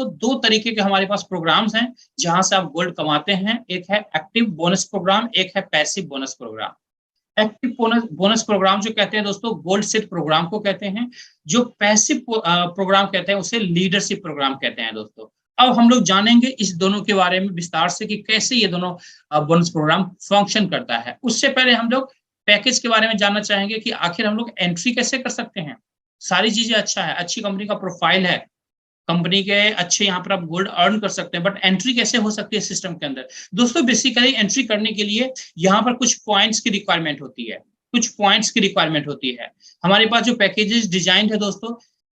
दोस्तों, दो तरीके के हमारे पास प्रोग्राम्स हैं जहां से आप गोल्ड कमाते हैं। एक है एक्टिव बोनस प्रोग्राम, एक है passive bonus programme. Active bonus programme जो कहते हैं दोस्तों, गोल्ड सेट प्रोग्राम को कहते हैं। जो पैसिव प्रोग्राम कहते हैं उसे लीडरशिप प्रोग्राम कहते हैं दोस्तों। अब हम लोग जानेंगे इस दोनों के बारे में विस्तार से कि कैसे ये दोनों बोनस प्रोग्राम फंक्शन करता है। उससे पहले हम लोग पैकेज के बारे में जानना चाहेंगे कि आखिर हम लोग एंट्री कैसे कर सकते हैं। सारी चीजें अच्छा है, अच्छी कंपनी का प्रोफाइल है, कंपनी के अच्छे यहाँ पर आप गोल्ड अर्न कर सकते हैं, बट एंट्री कैसे हो सकती है सिस्टम के अंदर। दोस्तों बेसिकली एंट्री करने के लिए यहाँ पर कुछ पॉइंट्स की रिक्वायरमेंट होती है, कुछ पॉइंट्स की रिक्वायरमेंट होती है। हमारे पास जो पैकेजेस डिजाइन है दोस्तों,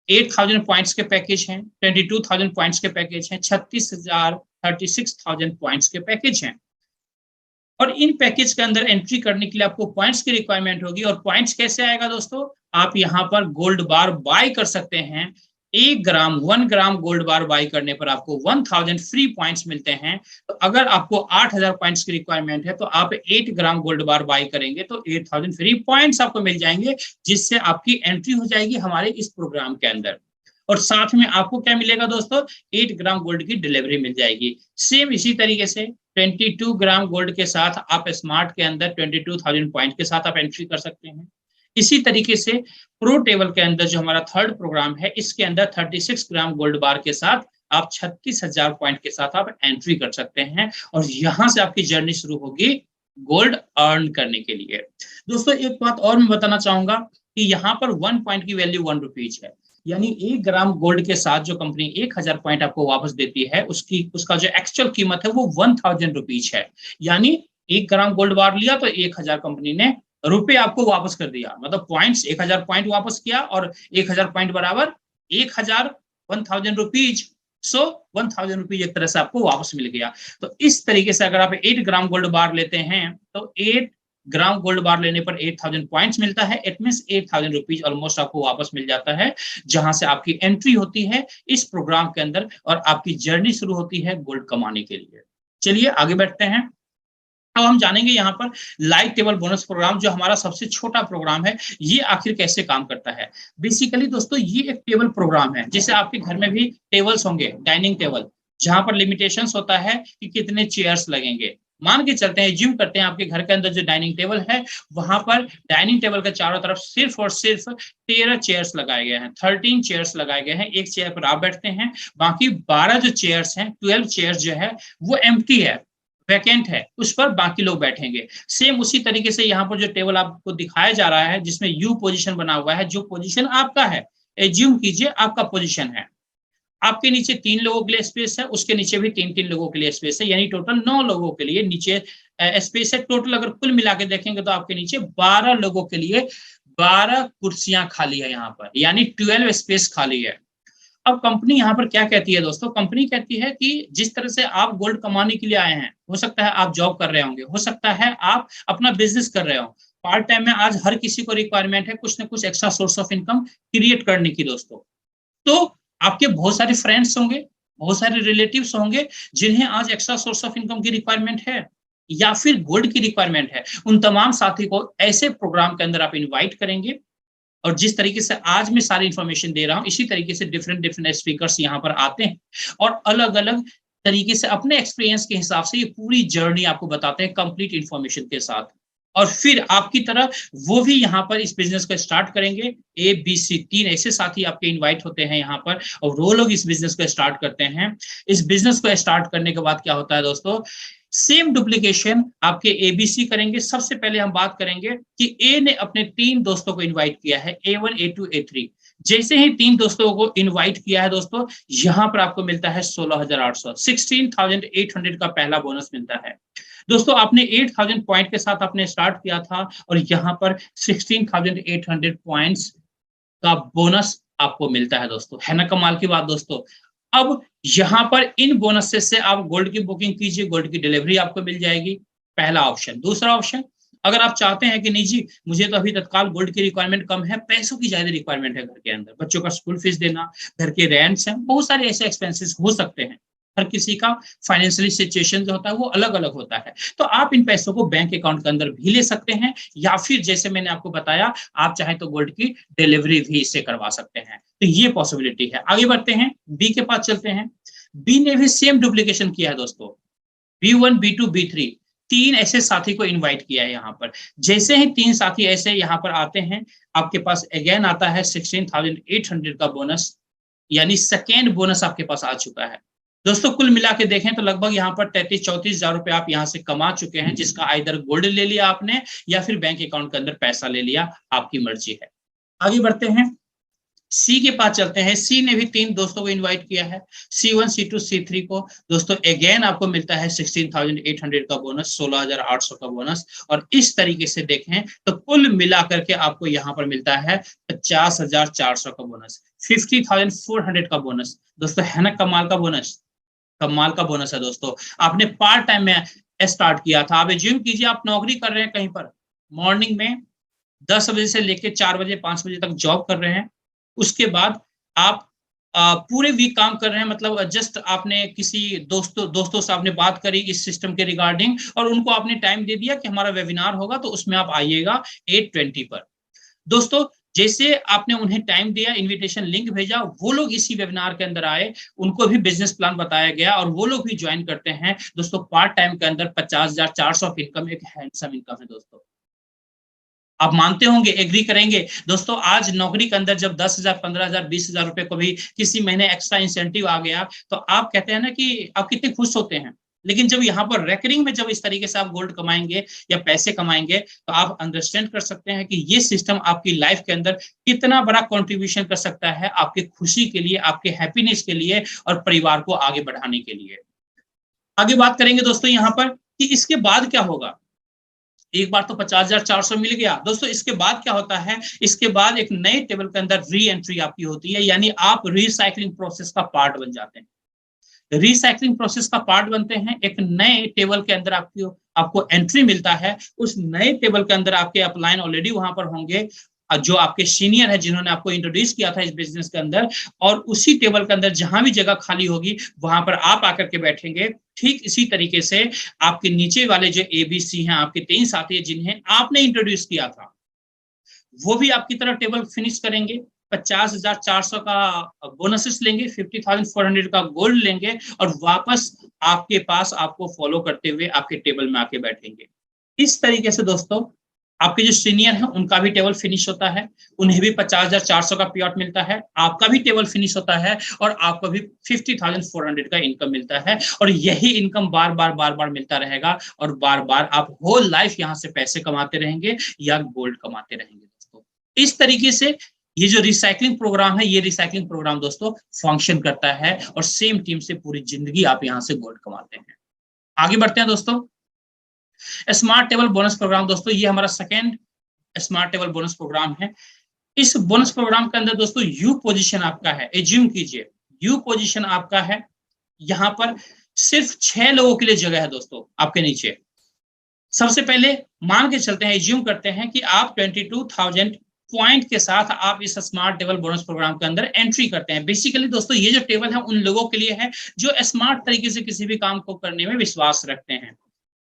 8000 पॉइंट्स के पैकेज हैं, 22,000 पॉइंट्स के पैकेज हैं, 36,000 पॉइंट्स के पैकेज हैं। और इन पैकेज के अंदर एंट्री करने के लिए आपको पॉइंट्स की रिक्वायरमेंट होगी। और पॉइंट्स कैसे आएगा दोस्तों, आप यहाँ पर गोल्ड बार बाय कर सकते हैं। 1 ग्राम गोल्ड बार बाय करने पर आपको 1000 फ्री पॉइंट्स मिलते हैं। तो अगर आपको 8000 पॉइंट्स की रिक्वायरमेंट है तो आप 8 ग्राम गोल्ड बार बाय करेंगे तो 8000 फ्री पॉइंट्स आपको मिल जाएंगे, जिससे आपकी एंट्री हो जाएगी हमारे इस प्रोग्राम के अंदर। और साथ में आपको क्या मिलेगा दोस्तों, 8 ग्राम गोल्ड की डिलीवरी मिल जाएगी। सेम इसी तरीके से 22 ग्राम गोल्ड के साथ आप स्मार्ट के अंदर 22,000 पॉइंट के साथ आप एंट्री कर सकते हैं। इसी तरीके से प्रो टेबल के अंदर जो हमारा थर्ड प्रोग्राम है, इसके अंदर 36 ग्राम गोल्ड बार के साथ आप 36,000 पॉइंट के साथ आप एंट्री कर सकते हैं। और यहां से आपकी जर्नी शुरू होगी गोल्ड अर्न करने के लिए। दोस्तों एक बात और मैं बताना चाहूंगा कि यहाँ पर 1 पॉइंट की वैल्यू 1 रुपीज है, यानी 1 ग्राम गोल्ड के साथ जो कंपनी 1000 पॉइंट आपको वापस देती है, उसका जो एक्चुअल कीमत है वो 1000 रुपीज है। यानी 1 ग्राम गोल्ड बार लिया तो 1000 कंपनी ने रुपए आपको वापस कर दिया, मतलब पॉइंट्स 1000 पॉइंट वापस किया और 1000 पॉइंट बराबर 1000 रुपीज। सो 1000 रुपीज एक तरह से आपको वापस मिल गया। तो इस तरीके से अगर आप 8 ग्राम गोल्ड बार लेते हैं तो 8 ग्राम गोल्ड बार लेने पर 8000 पॉइंट्स मिलता है। इट मींस 8000 रुपीज ऑलमोस्ट आपको वापस मिल जाता है, जहां से आपकी एंट्री होती है इस प्रोग्राम के अंदर और आपकी जर्नी शुरू होती है गोल्ड कमाने के लिए। चलिए आगे बढ़ते हैं। अब हम जानेंगे यहाँ पर लाइव टेबल बोनस प्रोग्राम, जो हमारा सबसे छोटा प्रोग्राम है, ये आखिर कैसे काम करता है। बेसिकली दोस्तों ये एक टेबल प्रोग्राम है, जैसे आपके घर में भी टेबल्स होंगे, डाइनिंग टेबल, जहां पर लिमिटेशंस होता है कि कितने चेयर्स लगेंगे। मान के चलते हैं, ज्यूम करते हैं आपके घर के अंदर जो डाइनिंग टेबल है, वहां पर डाइनिंग टेबल के चारों तरफ सिर्फ और सिर्फ 13 चेयर्स लगाए गए हैं, 13 चेयर्स लगाए गए हैं। एक चेयर पर आप बैठते हैं, बाकी 12 जो चेयर्स हैं, 12 चेयर्स जो है वो एम्प्टी है, वैकेंट है, उस पर बाकी लोग बैठेंगे। सेम उसी तरीके से यहाँ पर जो टेबल आपको दिखाया जा रहा है, जिसमें यू पोजीशन बना हुआ है, जो पोजीशन आपका है, एज्यूम कीजिए आपका पोजीशन है, आपके नीचे 3 लोगों के लिए स्पेस है, उसके नीचे भी 3-3 लोगों के लिए स्पेस है, यानी टोटल 9 लोगों के लिए नीचे स्पेस है। टोटल अगर कुल मिला के देखेंगे तो आपके नीचे 12 लोगों के लिए 12 कुर्सियां खाली है यहाँ पर, यानी 12 स्पेस खाली है। अब कंपनी यहाँ पर क्या कहती है दोस्तों, कंपनी कहती है कि जिस तरह से आप गोल्ड कमाने के लिए आए हैं, हो सकता है आप जॉब कर रहे होंगे, हो सकता है आप अपना बिजनेस कर रहे हो, पार्ट टाइम में आज हर किसी को रिक्वायरमेंट है कुछ ना कुछ extra source of income create करने की दोस्तों। तो आपके बहुत सारे फ्रेंड्स होंगे, बहुत सारे रिलेटिव्स होंगे जिन्हें आज एक्स्ट्रा सोर्स ऑफ इनकम की रिक्वायरमेंट है या फिर गोल्ड की रिक्वायरमेंट है। उन तमाम साथी को ऐसे प्रोग्राम के अंदर आप इनवाइट करेंगे, और जिस तरीके से आज मैं सारी इंफॉर्मेशन दे रहा हूं, इसी तरीके से डिफरेंट स्पीकर्स यहाँ पर आते हैं और अलग अलग तरीके से अपने एक्सपीरियंस के हिसाब से ये पूरी जर्नी आपको बताते हैं कंप्लीट इंफॉर्मेशन के साथ। और फिर आपकी तरह वो भी यहाँ पर इस बिजनेस को स्टार्ट करेंगे। ABC 3 ऐसे साथी आपके इनवाइट होते हैं यहाँ पर, और वो लोग इस बिजनेस को स्टार्ट करते हैं। इस बिजनेस को स्टार्ट करने के बाद क्या होता है दोस्तों, सेम डुप्लीकेशन आपके ABC करेंगे। सबसे पहले हम बात करेंगे कि A ने अपने 3 दोस्तों को इनवाइट किया है, A1 A2 A3। जैसे ही 3 दोस्तों को इनवाइट किया है दोस्तों, यहाँ पर आपको मिलता है 16,800, 16,800 का पहला बोनस मिलता है दोस्तों। आपने 8,000 पॉइंट के साथ आपने स्टार्ट किया था और यहाँ पर 16,800 पॉइंट्स का बोनस आपको मिलता है दोस्तों। है ना कमाल की बात दोस्तों। अब यहाँ पर इन बोनसेस से आप गोल्ड की बुकिंग कीजिए, गोल्ड की डिलीवरी आपको मिल जाएगी, पहला ऑप्शन। दूसरा ऑप्शन, अगर आप चाहते हैं कि नहीं जी मुझे तो अभी तत्काल गोल्ड की रिक्वायरमेंट कम है, पैसों की ज्यादा रिक्वायरमेंट है घर के अंदर, बच्चों का स्कूल फीस देना, घर के रेंट्स हैं, बहुत सारे ऐसे एक्सपेंसेस हो सकते हैं, हर किसी का फाइनेंशियली सिचुएशन जो होता है वो अलग अलग होता है, तो आप इन पैसों को बैंक अकाउंट के अंदर भी ले सकते हैं, या फिर जैसे मैंने आपको बताया आप चाहें तो गोल्ड की डिलीवरी भी इससे करवा सकते हैं। तो ये पॉसिबिलिटी है। आगे बढ़ते हैं, बी के पास चलते हैं। बी ने भी सेम डुप्लीकेशन किया है दोस्तों, B1 B2 B3 तीन ऐसे साथी को इनवाइट किया है यहाँ पर। जैसे ही तीन साथी ऐसे यहाँ पर आते हैं, आपके पास अगेन आता है 16,800 का बोनस, यानी सेकेंड बोनस आपके पास आ चुका है दोस्तों। कुल मिला के देखें तो लगभग यहाँ पर 33-34 हजार रुपए आप यहाँ से कमा चुके हैं, जिसका आइदर गोल्ड ले लिया आपने या फिर बैंक अकाउंट के अंदर पैसा ले लिया, आपकी मर्जी है। आगे बढ़ते हैं, सी के पास चलते हैं। सी ने भी तीन दोस्तों को इनवाइट किया है, C1 C2 C3 को। दोस्तों अगेन आपको मिलता है 16,800 का बोनस, 16,800 का बोनस। और इस तरीके से देखें तो कुल मिलाकर के आपको यहाँ पर मिलता है 50,400 का बोनस, 50,400 का बोनस। दोस्तों है ना कमाल का बोनस, कमाल का बोनस है दोस्तों। आपने पार्ट टाइम में स्टार्ट किया था, आप एज्यूम कीजिए आप नौकरी कर रहे हैं कहीं पर, मॉर्निंग में 10 बजे से लेके 4 बजे 5 बजे तक जॉब कर रहे हैं, उसके बाद आप पूरे वीक काम कर रहे हैं, मतलब जस्ट आपने किसी दोस्तों से आपने बात करी इस सिस्टम के रिगार्डिंग, और उनको आपने टाइम दे दिया कि हमारा वेबिनार होगा तो उसमें आप आइएगा 8:20 पर। दोस्तों जैसे आपने उन्हें टाइम दिया, इनविटेशन लिंक भेजा, वो लोग इसी वेबिनार के अंदर आए, उनको भी बिजनेस प्लान बताया गया और वो लोग भी ज्वाइन करते हैं। दोस्तों पार्ट टाइम के अंदर 50,400 ऑफ इनकम एक हैंडसम इनकम है दोस्तों। आप मानते होंगे, एग्री करेंगे दोस्तों, आज नौकरी के अंदर जब 10,000 15,000 20,000 रुपए को भी किसी महीने एक्स्ट्रा इंसेंटिव आ गया तो आप कहते हैं ना कि आप कितने खुश होते हैं। लेकिन जब यहाँ पर रेकरिंग में जब इस तरीके से आप गोल्ड कमाएंगे या पैसे कमाएंगे तो आप अंडरस्टैंड कर सकते हैं कि ये सिस्टम आपकी लाइफ के अंदर कितना बड़ा कंट्रीब्यूशन कर सकता है आपके खुशी के लिए, आपके हैप्पीनेस के लिए और परिवार को आगे बढ़ाने के लिए। आगे बात करेंगे दोस्तों यहाँ पर कि इसके बाद क्या होगा। एक बार तो 50,400 मिल गया दोस्तों, इसके बाद क्या होता है, इसके बाद एक नए टेबल के अंदर री एंट्री आपकी होती है, यानी आप रिसाइकलिंग प्रोसेस का पार्ट बन जाते हैं। रिसाइकलिंग प्रोसेस का पार्ट बनते हैं, एक नए टेबल के अंदर आपको एंट्री मिलता है। उस नए टेबल के अंदर आपके अपलाइन ऑलरेडी वहां पर होंगे, जो आपके सीनियर है जिन्होंने आपको इंट्रोड्यूस किया था इस बिजनेस के अंदर, और उसी टेबल के अंदर जहां भी जगह खाली होगी वहां पर आप आकर के बैठेंगे। ठीक इसी तरीके से आपके नीचे वाले जो ABC हैं, आपके 3 साथी हैं जिन्हें आपने इंट्रोड्यूस किया था, वो भी आपकी तरह टेबल फिनिश करेंगे, 50,400 का बोनसेस लेंगे, 50,400 का गोल्ड लेंगे और वापस आपके पास आपको फॉलो करते हुए आपके टेबल में आके बैठेंगे। इस तरीके से दोस्तों आपके जो सीनियर हैं उनका भी टेबल फिनिश होता है, उन्हें भी 50,400 का पे आउट मिलता है, आपका भी टेबल फिनिश होता है और आपको भी 50,400 का इनकम मिलता है। और यही इनकम बार बार मिलता रहेगा और बार बार आप होल लाइफ यहाँ से पैसे कमाते रहेंगे या गोल्ड कमाते रहेंगे दोस्तों। इस तरीके से ये जो रिसाइकलिंग प्रोग्राम है, ये रिसाइकलिंग प्रोग्राम दोस्तों फंक्शन करता है और सेम टीम से पूरी जिंदगी आप यहाँ से गोल्ड कमाते हैं। आगे बढ़ते हैं दोस्तों, स्मार्ट टेबल बोनस प्रोग्राम। दोस्तों ये हमारा second smart table bonus programme है। इस बोनस प्रोग्राम के अंदर दोस्तों यू पोजीशन आपका है, एज्यूम कीजिए यू पोजीशन आपका है, यहाँ पर सिर्फ 6 लोगों के लिए जगह है दोस्तों आपके नीचे। सबसे पहले मान के चलते हैं, एज्यूम करते हैं कि आप 22,000 पॉइंट के साथ आप इस स्मार्ट टेबल बोनस प्रोग्राम के अंदर एंट्री करते हैं। बेसिकली दोस्तों ये जो टेबल है उन लोगों के लिए है जो स्मार्ट तरीके से किसी भी काम को करने में विश्वास रखते हैं।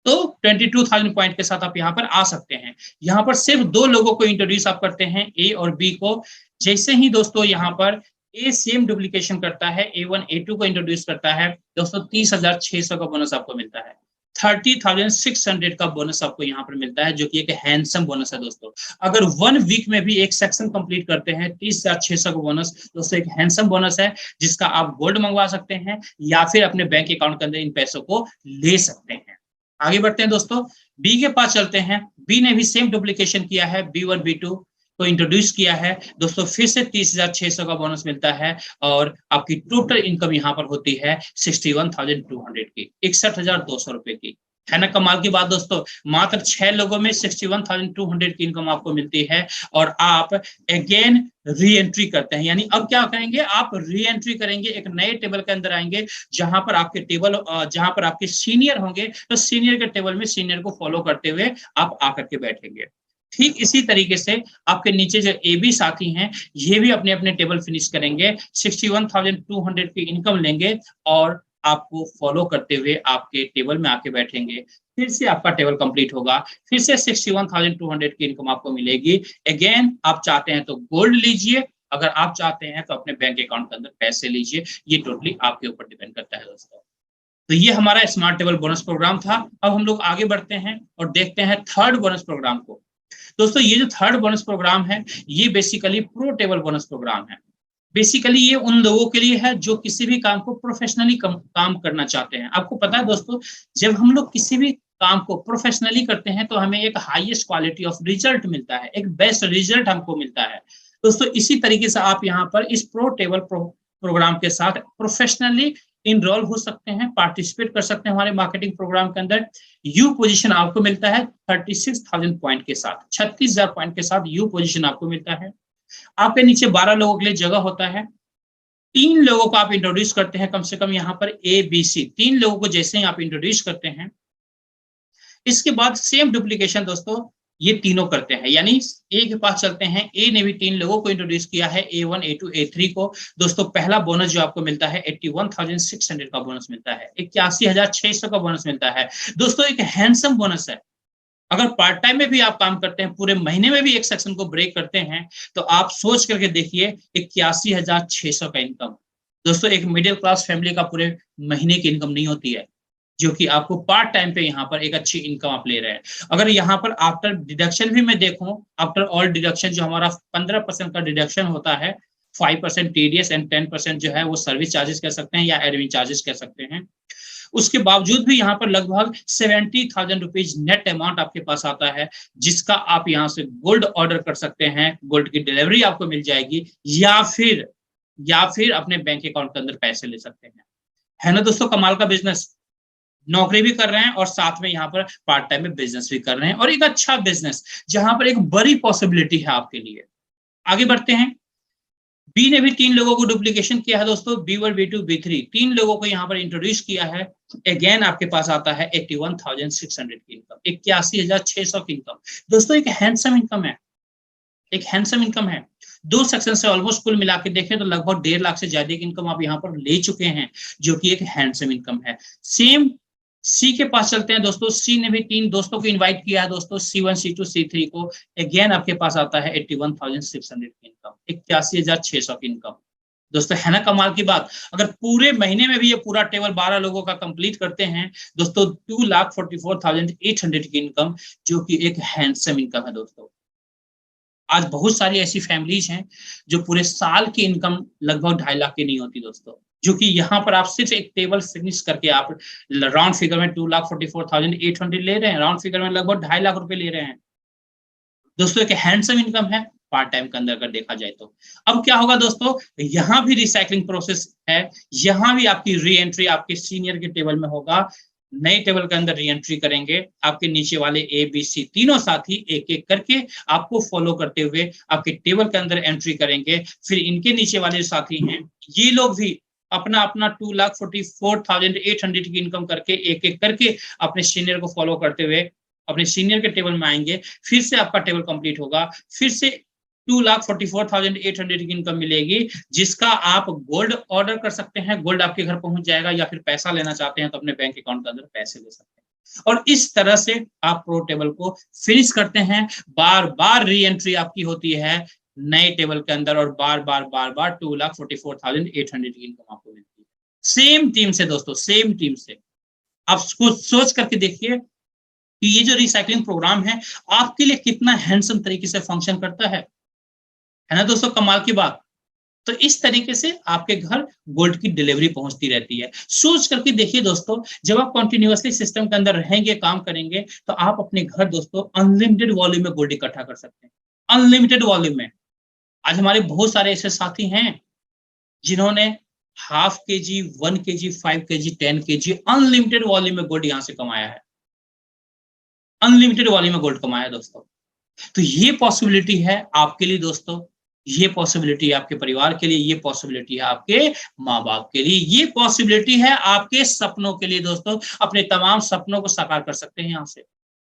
तो 22,000 पॉइंट के साथ आप यहाँ पर आ सकते हैं। यहाँ पर सिर्फ 2 लोगों को इंट्रोड्यूस आप करते हैं, A और B को। जैसे ही दोस्तों यहाँ पर A सेम डुप्लीकेशन करता है, A1 A2 को इंट्रोड्यूस करता है, दोस्तों 30,600 का बोनस आपको मिलता है, 30,600 का बोनस आपको यहाँ पर मिलता है, जो कि एक हैंडसम बोनस है दोस्तों। अगर 1 वीक में भी एक सेक्शन कंप्लीट करते हैं, 30,600 का बोनस दोस्तों एक हैंडसम बोनस है, जिसका आप गोल्ड मंगवा सकते हैं या फिर अपने बैंक अकाउंट के अंदर इन पैसों को ले सकते हैं। आगे बढ़ते हैं दोस्तों, बी के पास चलते हैं। बी ने भी सेम डुप्लीकेशन किया है, B1 B2 को इंट्रोड्यूस किया है दोस्तों, फिर से 30,600 का बोनस मिलता है और आपकी टोटल इनकम यहाँ पर होती है 61,200 की, 61,200 रुपए की। है ना कमाल की बात दोस्तों, मात्र 6 लोगों में 61,200 की इनकम आपको मिलती है और आप अगेन री एंट्री करते हैं। यानी अब क्या करेंगे, आप री एंट्री करेंगे, एक नए टेबल के अंदर आएंगे जहां पर आपके टेबल जहां पर आपके सीनियर होंगे, तो सीनियर के टेबल में सीनियर को फॉलो करते हुए आप आकर के बैठेंगे। ठीक इसी तरीके से आपके नीचे जो AB साथी हैं, ये भी अपने अपने टेबल फिनिश करेंगे, 61,200 की इनकम लेंगे और आपको फॉलो करते हुए आपके टेबल में आके बैठेंगे। फिर से आपका टेबल कंप्लीट होगा, फिर से 61,200 की इनकम आपको मिलेगी। अगेन आप चाहते हैं तो गोल्ड लीजिए अगर आप चाहते हैं तो अपने बैंक अकाउंट के अंदर पैसे लीजिए, ये टोटली आपके ऊपर डिपेंड करता है दोस्तों। तो ये हमारा स्मार्ट टेबल बोनस प्रोग्राम था। अब हम लोग आगे बढ़ते हैं और देखते हैं थर्ड बोनस प्रोग्राम को। दोस्तों ये जो थर्ड बोनस प्रोग्राम है, ये basically pro table bonus programme है। बेसिकली ये उन लोगों के लिए है जो किसी भी काम को प्रोफेशनली काम करना चाहते हैं। आपको पता है दोस्तों, जब हम लोग किसी भी काम को प्रोफेशनली करते हैं तो हमें एक हाईएस्ट क्वालिटी ऑफ रिजल्ट मिलता है, एक बेस्ट रिजल्ट हमको मिलता है दोस्तों। इसी तरीके से आप यहाँ पर इस प्रो टेबल प्रोग्राम के साथ प्रोफेशनली इनरोल हो सकते हैं, पार्टिसिपेट कर सकते हैं हमारे मार्केटिंग प्रोग्राम के अंदर। यू पोजीशन आपको मिलता है 36,000 पॉइंट के साथ, 36,000 पॉइंट के साथ यू पोजीशन आपको मिलता है। आपके नीचे 12 लोगों के लिए जगह होता है। 3 लोगों को आप इंट्रोड्यूस करते हैं, कम से कम यहाँ पर ABC 3 लोगों को जैसे ही आप इंट्रोड्यूस करते हैं, इसके बाद सेम डुप्लीकेशन दोस्तों ये तीनों करते हैं, यानी ए के पास चलते हैं। ए ने भी 3 लोगों को इंट्रोड्यूस किया है, A1 A2 A3 को। दोस्तों पहला बोनस जो आपको मिलता है 81,600 का बोनस मिलता है, 81,600 का बोनस मिलता है दोस्तों। एक हैंडसम बोनस है। अगर पार्ट टाइम में भी आप काम करते हैं, पूरे महीने में भी एक सेक्शन को ब्रेक करते हैं, तो आप सोच करके देखिए 81,600 का इनकम दोस्तों। एक मिडिल क्लास फैमिली का पूरे महीने की इनकम नहीं होती है, जो कि आपको पार्ट टाइम पे यहाँ पर एक अच्छी इनकम आप ले रहे हैं। अगर यहाँ पर आफ्टर डिडक्शन भी मैं देखूं, आफ्टर ऑल डिडक्शन जो हमारा 15% का डिडक्शन होता है, 5% TDS एंड 10% जो है वो सर्विस चार्जेस कह सकते हैं या एडमिन चार्जेस कह सकते हैं, उसके बावजूद भी यहाँ पर लगभग 70,000 रुपीज नेट अमाउंट आपके पास आता है, जिसका आप यहाँ से गोल्ड ऑर्डर कर सकते हैं, गोल्ड की डिलीवरी आपको मिल जाएगी, या फिर अपने बैंक अकाउंट के अंदर पैसे ले सकते हैं। है ना दोस्तों कमाल का बिजनेस। नौकरी भी कर रहे हैं और साथ में यहाँ पर पार्ट टाइम में बिजनेस भी कर रहे हैं, और एक अच्छा बिजनेस जहां पर एक बड़ी पॉसिबिलिटी है आपके लिए। आगे बढ़ते हैं। बी ने भी 3 लोगों को डुप्लीकेशन किया है दोस्तों, B1 B2 B3 3 लोगों को यहाँ पर इंट्रोड्यूस किया है। अगेन आपके पास आता है 81,600 की इनकम, 81,600 की इनकम दोस्तों। एक हैंडसम इनकम है, एक हैंडसम इनकम है। 2 सेक्शन से ऑलमोस्ट कुल मिला के देखें तो लगभग 1.5 लाख से ज्यादा की इनकम आप यहाँ पर ले चुके हैं, जो कि एक हैंडसम इनकम है। सेम सी के पास चलते हैं दोस्तों। सी ने भी 3 दोस्तों को इनवाइट किया है दोस्तों, C1 C2 C3 को। अगेन आपके पास आता है 81,600 की इनकम, 81,600 की इनकम दोस्तों। है ना कमाल की बात। अगर पूरे महीने में भी ये पूरा टेबल 12 लोगों का कंप्लीट करते हैं दोस्तों, 2,44,800 की इनकम, जो कि एक हैंडसम इनकम है दोस्तों। आज बहुत सारी ऐसी फैमिलीज हैं जो पूरे साल की इनकम लगभग 2.5 लाख की नहीं होती दोस्तों, जो कि यहाँ पर आप सिर्फ एक टेबल फिनिश करके आप राउंड फिगर में 2,44,800 ले रहे हैं, राउंड फिगर में लगभग 2.5 लाख रुपए ले रहे हैं दोस्तों। एक हैंडसम इनकम है पार्ट टाइम के अंदर अगर देखा जाए तो। अब क्या होगा दोस्तों, यहाँ भी रिसाइकलिंग प्रोसेस है, यहाँ भी आपकी री एंट्री आपके सीनियर के टेबल में होगा। नए टेबल के अंदर री एंट्री करेंगे, आपके नीचे वाले ABC तीनों साथी एक एक करके आपको फॉलो करते हुए आपके टेबल के अंदर एंट्री करेंगे। फिर इनके नीचे वाले साथी हैं, ये लोग भी अपना 2,44,800 की इनकम करके एक एक करके अपने सीनियर को फॉलो करते हुए अपने सीनियर के टेबल में आएंगे। फिर से आपका टेबल कंप्लीट होगा, फिर से 2,44,800 की इनकम मिलेगी, जिसका आप गोल्ड ऑर्डर कर सकते हैं, गोल्ड आपके घर पहुंच जाएगा, या फिर पैसा लेना चाहते हैं तो अपने बैंक अकाउंट के अंदर पैसे ले सकते हैं। और इस तरह से आप प्रो टेबल को फिनिश करते हैं। बार बार री एंट्री आपकी होती है नए टेबल के अंदर, और बार बार 2,44,800 की इनकम आपको मिलती है। सेम टीम से दोस्तों, सेम टीम से। आप सोच करके देखिए कि ये जो रिसाइकलिंग प्रोग्राम है आपके लिए कितना हैंडसम तरीके से फंक्शन करता है ना दोस्तों, कमाल की बात। तो इस तरीके से आपके घर गोल्ड की डिलीवरी पहुंचती रहती है। सोच करके देखिए दोस्तों, जब आप कंटिन्यूअसली सिस्टम के अंदर रहेंगे, काम करेंगे, तो आप अपने घर दोस्तों अनलिमिटेड वॉल्यूम में गोल्ड इकट्ठा कर सकते हैं, अनलिमिटेड वॉल्यूम में। आज हमारे बहुत सारे ऐसे साथी हैं जिन्होंने ½ kg, 1 kg, 5 kg, 10 kg unlimited volume में गोल्ड यहां से कमाया है, अनलिमिटेड वॉल्यूम में गोल्ड कमाया है दोस्तों। तो ये पॉसिबिलिटी है आपके लिए दोस्तों, ये पॉसिबिलिटी है आपके परिवार के लिए, ये पॉसिबिलिटी है आपके माँ बाप के लिए, ये पॉसिबिलिटी है आपके सपनों के लिए दोस्तों। अपने तमाम सपनों को साकार कर सकते हैं यहाँ से।